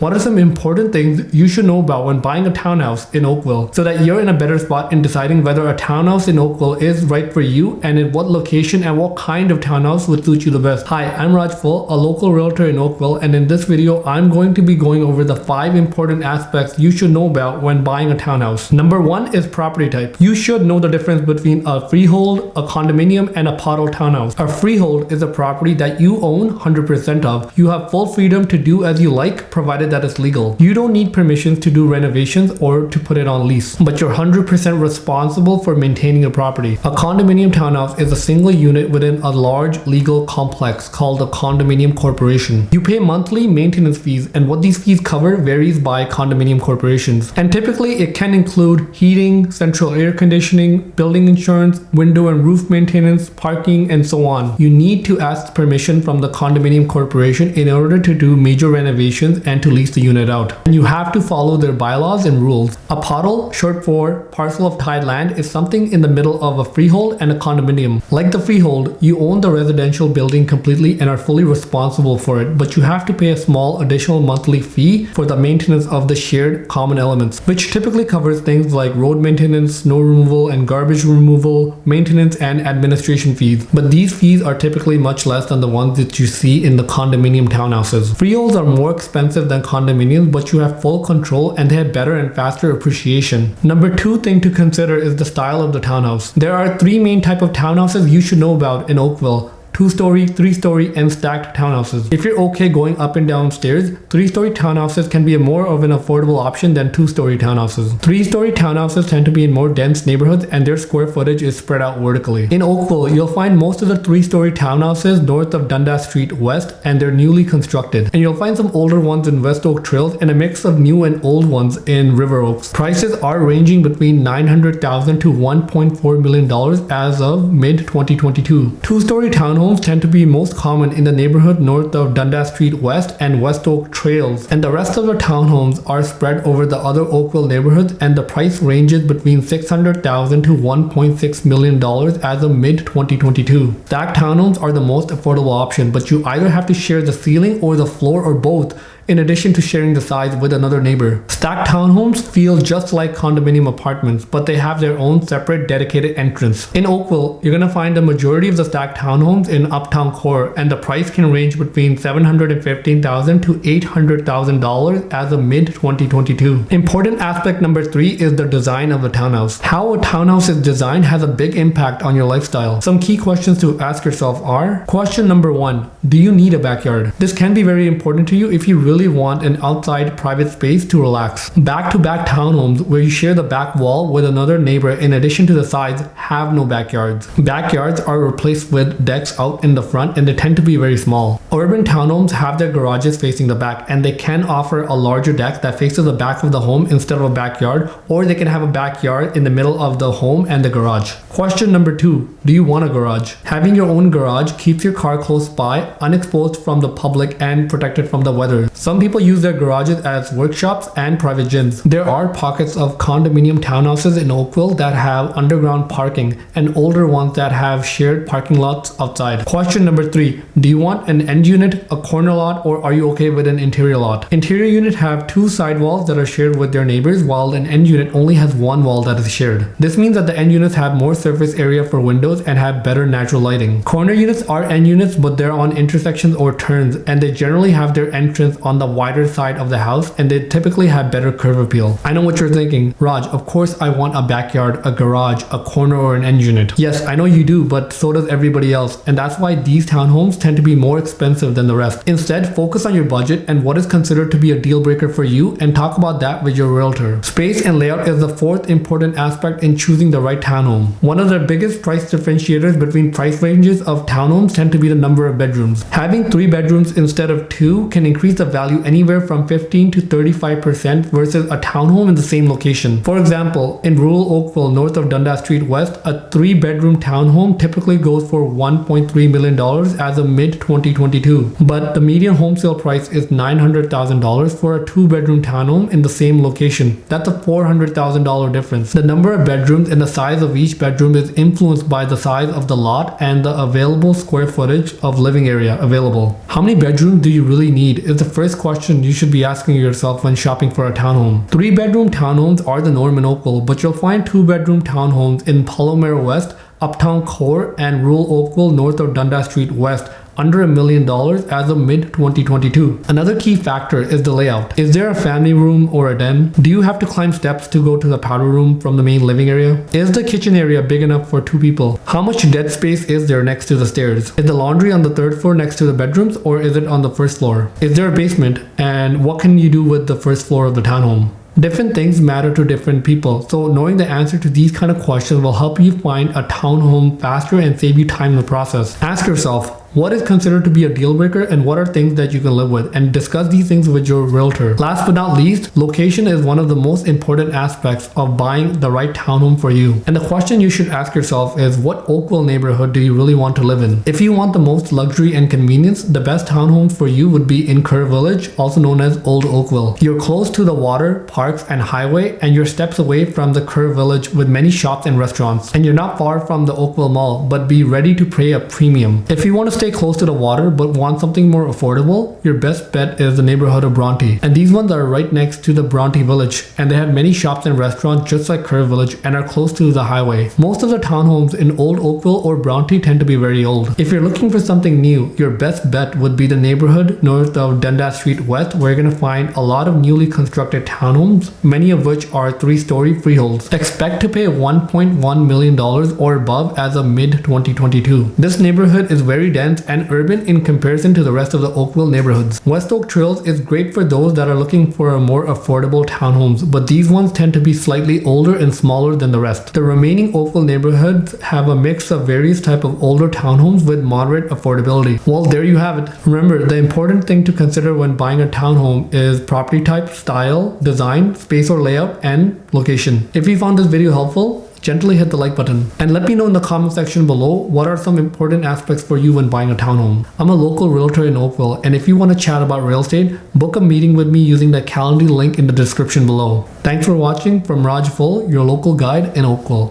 What are some important things you should know about when buying a townhouse in Oakville so that you're in a better spot in deciding whether a townhouse in Oakville is right for you and in what location and what kind of townhouse would suit you the best? Hi, I'm Raj Phull, a local realtor in Oakville, and in this video, I'm going to be going over the 5 important aspects you should know about when buying a townhouse. Number 1 is property type. You should know the difference between a freehold, a condominium, and a pottle townhouse. A freehold is a property that you own 100% of. You have full freedom to do as you like, provided that it's legal. You don't need permissions to do renovations or to put it on lease, but you're 100% responsible for maintaining the property. A condominium townhouse is a single unit within a large legal complex called a condominium corporation. You pay monthly maintenance fees, and what these fees cover varies by condominium corporations. And typically it can include heating, central air conditioning, building insurance, window and roof maintenance, parking, and so on. You need to ask permission from the condominium corporation in order to do major renovations and to lease the unit out. And you have to follow their bylaws and rules. A pottle, short for parcel of tied land, is something in the middle of a freehold and a condominium. Like the freehold, you own the residential building completely and are fully responsible for it, but you have to pay a small additional monthly fee for the maintenance of the shared common elements, which typically covers things like road maintenance, snow removal and garbage removal, maintenance and administration fees. But these fees are typically much less than the ones that you see in the condominium townhouses. Freeholds are more expensive than condominiums, but you have full control and they have better and faster appreciation. Number 2 thing to consider is the style of the townhouse. There are 3 main types of townhouses you should know about in Oakville: 2-story, 3-story, and stacked townhouses. If you're okay going up and down stairs, 3-story townhouses can be more of an affordable option than 2-story townhouses. 3-story townhouses tend to be in more dense neighborhoods and their square footage is spread out vertically. In Oakville, you'll find most of the 3-story townhouses north of Dundas Street West, and they're newly constructed. And you'll find some older ones in West Oak Trails and a mix of new and old ones in River Oaks. Prices are ranging between $900,000 to $1.4 million as of mid-2022. 2-story townhomes tend to be most common in the neighborhood north of Dundas Street West and West Oak Trails, and the rest of the townhomes are spread over the other Oakville neighborhoods, and the price ranges between $600,000 to $1.6 million as of mid-2022. Stacked townhomes are the most affordable option, but you either have to share the ceiling or the floor or both, in addition to sharing the size with another neighbor. Stacked townhomes feel just like condominium apartments, but they have their own separate dedicated entrance. In Oakville, you're going to find the majority of the stacked townhomes in Uptown Corp, and the price can range between $715,000 to $800,000 as of mid-2022. Important aspect number 3 is the design of the townhouse. How a townhouse is designed has a big impact on your lifestyle. Some key questions to ask yourself are: question number 1, do you need a backyard? This can be very important to you if you really want an outside private space to relax. Back-to-back townhomes where you share the back wall with another neighbor in addition to the sides have no backyards. Backyards are replaced with decks out in the front, and they tend to be very small. Urban townhomes have their garages facing the back, and they can offer a larger deck that faces the back of the home instead of a backyard, or they can have a backyard in the middle of the home and the garage. Question number 2, do you want a garage? Having your own garage keeps your car close by, unexposed from the public and protected from the weather. Some people use their garages as workshops and private gyms. There are pockets of condominium townhouses in Oakville that have underground parking, and older ones that have shared parking lots outside. Question number 3, do you want an end unit, a corner lot, or are you okay with an interior lot? Interior units have 2 side walls that are shared with their neighbors, while an end unit only has 1 wall that is shared. This means that the end units have more surface area for windows and have better natural lighting. Corner units are end units, but they're on intersections or turns, and they generally have their entrance on the wider side of the house, and they typically have better curb appeal. I know what you're thinking, Raj, of course I want a backyard, a garage, a corner, or an end unit. Yes, I know you do, but so does everybody else, and that's why these townhomes tend to be more expensive than the rest. Instead, focus on your budget and what is considered to be a deal breaker for you, and talk about that with your realtor. Space and layout is the 4th important aspect in choosing the right townhome. One of the biggest price differentiators between price ranges of townhomes tend to be the number of bedrooms. Having 3 bedrooms instead of 2 can increase the value anywhere from 15 to 35% versus a townhome in the same location. For example, in rural Oakville north of Dundas Street West, a 3-bedroom townhome typically goes for $1.3 million as of mid-2022, but the median home sale price is $900,000 for a 2-bedroom townhome in the same location. That's a $400,000 difference. The number of bedrooms and the size of each bedroom is influenced by the size of the lot and the available square footage of living area available. How many bedrooms do you really need is the first first question you should be asking yourself when shopping for a townhome. 3-bedroom townhomes are the norm in Oakville, but you'll find 2-bedroom townhomes in Palomero West, Uptown Core, and rural Oakville north of Dundas Street West under $1 million as of mid-2022. Another key factor is the layout. Is there a family room or a den? Do you have to climb steps to go to the powder room from the main living area? Is the kitchen area big enough for 2 people? How much dead space is there next to the stairs? Is the laundry on the 3rd floor next to the bedrooms, or is it on the 1st floor? Is there a basement? And what can you do with the 1st floor of the townhome? Different things matter to different people, so knowing the answer to these kind of questions will help you find a townhome faster and save you time in the process. Ask yourself, what is considered to be a deal breaker and what are things that you can live with, and discuss these things with your realtor. Last but not least, location is one of the most important aspects of buying the right townhome for you. And the question you should ask yourself is, what Oakville neighborhood do you really want to live in? If you want the most luxury and convenience, the best townhome for you would be in Kerr Village, also known as Old Oakville. You're close to the water, parks, and highway, and you're steps away from the Kerr Village with many shops and restaurants. And you're not far from the Oakville Mall, but be ready to pay a premium. If you want to stay close to the water but want something more affordable, your best bet is the neighborhood of Bronte. And these ones are right next to the Bronte Village, and they have many shops and restaurants just like Kerr Village and are close to the highway. Most of the townhomes in Old Oakville or Bronte tend to be very old. If you're looking for something new, your best bet would be the neighborhood north of Dundas Street West, where you're going to find a lot of newly constructed townhomes, many of which are 3-story freeholds. Expect to pay $1.1 million or above as of mid-2022. This neighborhood is very dense and urban in comparison to the rest of the Oakville neighborhoods. West Oak Trails is great for those that are looking for a more affordable townhomes, but these ones tend to be slightly older and smaller than the rest. The remaining Oakville neighborhoods have a mix of various type of older townhomes with moderate affordability. Well, there you have it. Remember, the important thing to consider when buying a townhome is property type, style, design, space or layout, and location. If you found this video helpful, gently hit the like button and let me know in the comment section below what are some important aspects for you when buying a townhome. I'm a local realtor in Oakville, and if you want to chat about real estate, book a meeting with me using the Calendly link in the description below. Thanks for watching. From Raj Phull, your local guide in Oakville.